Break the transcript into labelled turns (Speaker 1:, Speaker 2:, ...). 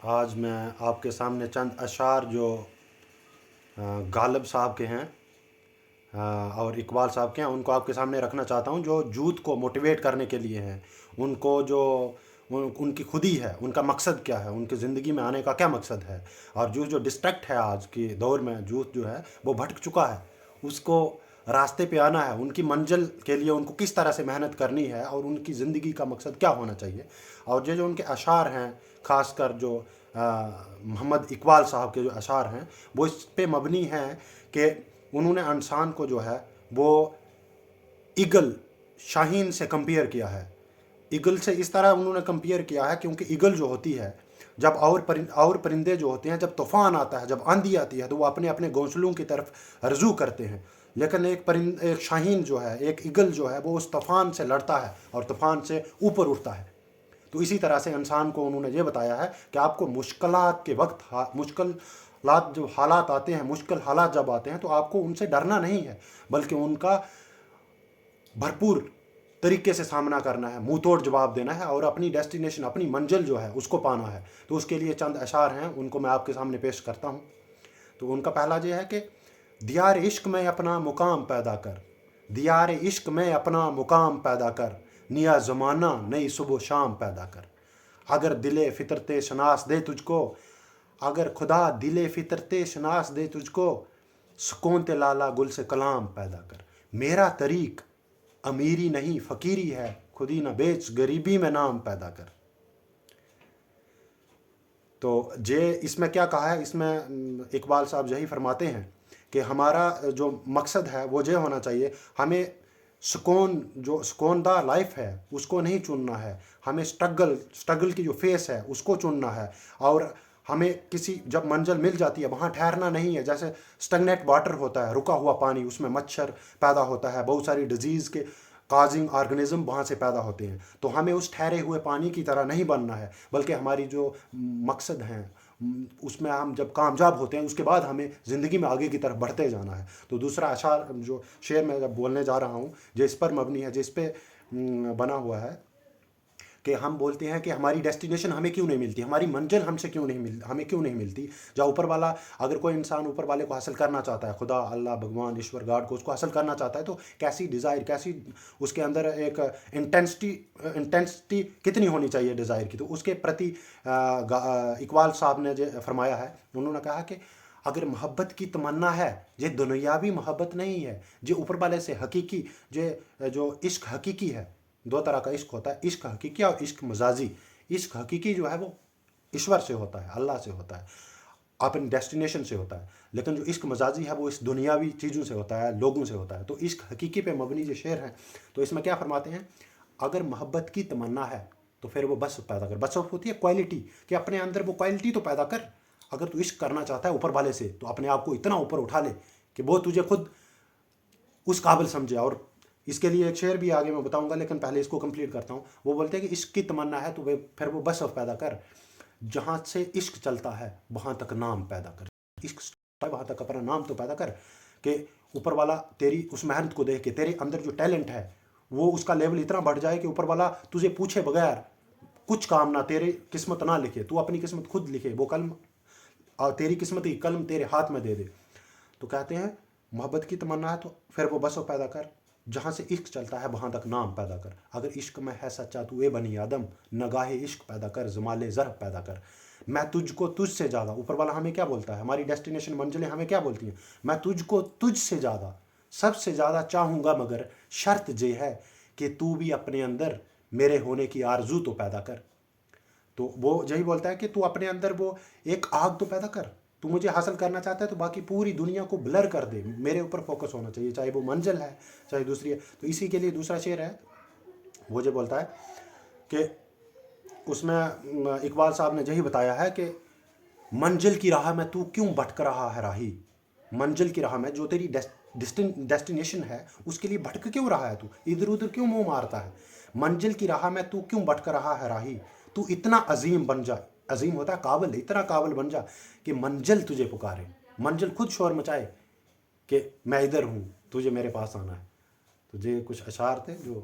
Speaker 1: آج میں آپ کے سامنے چند اشعار جو غالب صاحب کے ہیں اور اقبال صاحب کے ہیں ان کو آپ کے سامنے رکھنا چاہتا ہوں، جو یوتھ کو موٹیویٹ کرنے کے لیے ہیں. ان کو جو ان کی خودی ہے، ان کا مقصد کیا ہے، ان کی زندگی میں آنے کا کیا مقصد ہے، اور جو ڈسٹریکٹ ہے آج کے دور میں یوتھ جو ہے وہ بھٹک چکا ہے، اس کو راستے پہ آنا ہے. ان کی منزل کے لیے ان کو کس طرح سے محنت کرنی ہے اور ان کی زندگی کا مقصد کیا ہونا چاہیے. اور جو ان کے اشعار ہیں، خاص کر جو محمد اقبال صاحب کے جو اشعار ہیں، وہ اس پہ مبنی ہیں کہ انہوں نے انسان کو جو ہے وہ ایگل، شاہین سے کمپیئر کیا ہے. ایگل سے اس طرح انہوں نے کمپیئر کیا ہے کیونکہ ایگل جو ہوتی ہے، جب اور پرندے جو ہوتے ہیں، جب طوفان آتا ہے، جب آندھی آتی ہے، تو وہ اپنے اپنے گھونسلوں کی طرف رجوع کرتے ہیں. لیکن ایک شاہین جو ہے، ایک ایگل جو ہے، وہ اس طوفان سے لڑتا ہے اور طوفان سے اوپر اٹھتا ہے. تو اسی طرح سے انسان کو انہوں نے یہ بتایا ہے کہ آپ کو مشکلات کے وقت، مشکلات جو حالات آتے ہیں، مشکل حالات جب آتے ہیں، تو آپ کو ان سے ڈرنا نہیں ہے، بلکہ ان کا بھرپور طریقے سے سامنا کرنا ہے، منہ توڑ جواب دینا ہے اور اپنی ڈیسٹینیشن، اپنی منزل جو ہے اس کو پانا ہے. تو اس کے لیے چند اشعار ہیں، ان کو میں آپ کے سامنے پیش کرتا ہوں. تو ان کا پہلا یہ ہے کہ دیار عشق میں اپنا مقام پیدا کر، دیار عشق میں اپنا مقام پیدا کر، نیا زمانہ نئی صبح و شام پیدا کر. اگر دل فطرت شناس دے تجھ کو، اگر خدا دل فطرت شناس دے تجھ کو، سکون تے لالا گل سے کلام پیدا کر. میرا طریق امیری نہیں فقیری ہے، خودی نہ بیچ غریبی میں نام پیدا کر. تو اس میں کیا کہا ہے، اس میں اقبال صاحب یہی فرماتے ہیں کہ ہمارا جو مقصد ہے وہ یہ ہونا چاہیے، ہمیں سکون دہ لائف ہے اس کو نہیں چننا ہے، ہمیں سٹرگل کی جو فیس ہے اس کو چننا ہے. اور ہمیں جب منزل مل جاتی ہے وہاں ٹھہرنا نہیں ہے. جیسے سٹگنیٹ واٹر ہوتا ہے، رکا ہوا پانی، اس میں مچھر پیدا ہوتا ہے، بہت ساری ڈیزیز کے کازنگ آرگنزم وہاں سے پیدا ہوتے ہیں. تو ہمیں اس ٹھہرے ہوئے پانی کی طرح نہیں بننا ہے، بلکہ ہماری جو مقصد ہیں اس میں ہم جب کامیاب ہوتے ہیں اس کے بعد ہمیں زندگی میں آگے کی طرف بڑھتے جانا ہے. تو دوسرا اشعار جو شعر میں جب بولنے جا رہا ہوں، جو اس پر مبنی ہے، جس پہ بنا ہوا ہے کہ ہم بولتے ہیں کہ ہماری ڈیسٹینیشن ہمیں کیوں نہیں ملتی، ہماری منزل ہمیں کیوں نہیں ملتی. جہاں اوپر والا، اگر کوئی انسان اوپر والے کو حاصل کرنا چاہتا ہے، خدا، اللہ، بھگوان، ایشور، گاڈ کو اس کو حاصل کرنا چاہتا ہے، تو کیسی ڈیزائر، کیسی اس کے اندر ایک انٹینسٹی کتنی ہونی چاہیے ڈیزائر کی. تو اس کے پرتی اقبال صاحب نے جو فرمایا ہے، انہوں نے کہا کہ اگر محبت کی تمنا ہے، یہ دنیاوی محبت نہیں ہے، جو اوپر والے سے حقیقی، جو عشق حقیقی ہے. دو طرح کا عشق ہوتا ہے، عشق حقیقی اور عشق مجازی. عشق حقیقی جو ہے وہ ایشور سے ہوتا ہے، اللہ سے ہوتا ہے، اپنی ڈیسٹینیشن سے ہوتا ہے. لیکن جو عشق مجازی ہے وہ اس دنیاوی چیزوں سے ہوتا ہے، لوگوں سے ہوتا ہے. تو عشق حقیقی پہ مبنی جو شعر ہیں، تو اس میں کیا فرماتے ہیں، اگر محبت کی تمنا ہے تو پھر وہ بس پیدا کر. بس ہوتی ہے کوالٹی، کہ اپنے اندر وہ کوالٹی تو پیدا کر. اگر تو عشق کرنا چاہتا ہے اوپر والے سے، تو اپنے آپ کو اتنا اوپر اٹھا لے کہ وہ تجھے خود اس قابل سمجھے. اور اس کے لیے ایک شعر بھی آگے میں بتاؤں گا، لیکن پہلے اس کو کمپلیٹ کرتا ہوں. وہ بولتے ہیں کہ عشق کی تمنا ہے تو پھر وہ بس پیدا کر، جہاں سے عشق چلتا ہے وہاں تک نام پیدا کر. عشق وہاں تک اپنا نام تو پیدا کر، کہ اوپر والا تیری اس محنت کو دیکھ کے تیرے اندر جو ٹیلنٹ ہے وہ اس کا لیول اتنا بڑھ جائے کہ اوپر والا تجھے پوچھے بغیر کچھ کام نہ، تیری قسمت نہ لکھے، تو اپنی قسمت خود لکھے، وہ قلم اور تیری قسمت کی قلم تیرے ہاتھ میں دے دے. تو کہتے ہیں محبت کی تمنا ہے تو پھر وہ بس پیدا کر، جہاں سے عشق چلتا ہے وہاں تک نام پیدا کر. اگر عشق میں ہے سچا تو اے بنی آدم، نگاہ عشق پیدا کر، زمال ضرب پیدا کر. میں تجھ کو تجھ سے زیادہ، اوپر والا ہمیں کیا بولتا ہے، ہماری ڈیسٹینیشن منزلیں ہمیں کیا بولتی ہیں، میں تجھ کو تجھ سے زیادہ، سب سے زیادہ چاہوں گا، مگر شرط یہ ہے کہ تو بھی اپنے اندر میرے ہونے کی آرزو تو پیدا کر. تو وہ یہی بولتا ہے کہ تو اپنے اندر وہ ایک آگ تو پیدا کر. تو مجھے حاصل کرنا چاہتا ہے تو باقی پوری دنیا کو بلر کر دے، میرے اوپر فوکس ہونا چاہیے، چاہے وہ منزل ہے چاہے دوسری ہے. تو اسی کے لیے دوسرا شعر ہے، وہ جو بولتا ہے کہ اس میں اقبال صاحب نے یہی بتایا ہے کہ منزل کی راہ میں تو کیوں بھٹک رہا ہے راہی. منزل کی راہ میں جو تیری ڈیسٹینیشن ہے اس کے لیے بھٹک کیوں رہا ہے، تو ادھر ادھر کیوں منہ مارتا ہے. منزل کی راہ میں تو کیوں بھٹک رہا ہے راہی، تو اتنا عظیم بن جا، عظیم ہوتا ہے قابل، اتنا قابل بن جا کہ منزل تجھے پکارے، منزل خود شور مچائے کہ میں ادھر ہوں، تجھے میرے پاس آنا ہے. تو یہ کچھ اشعار تھے جو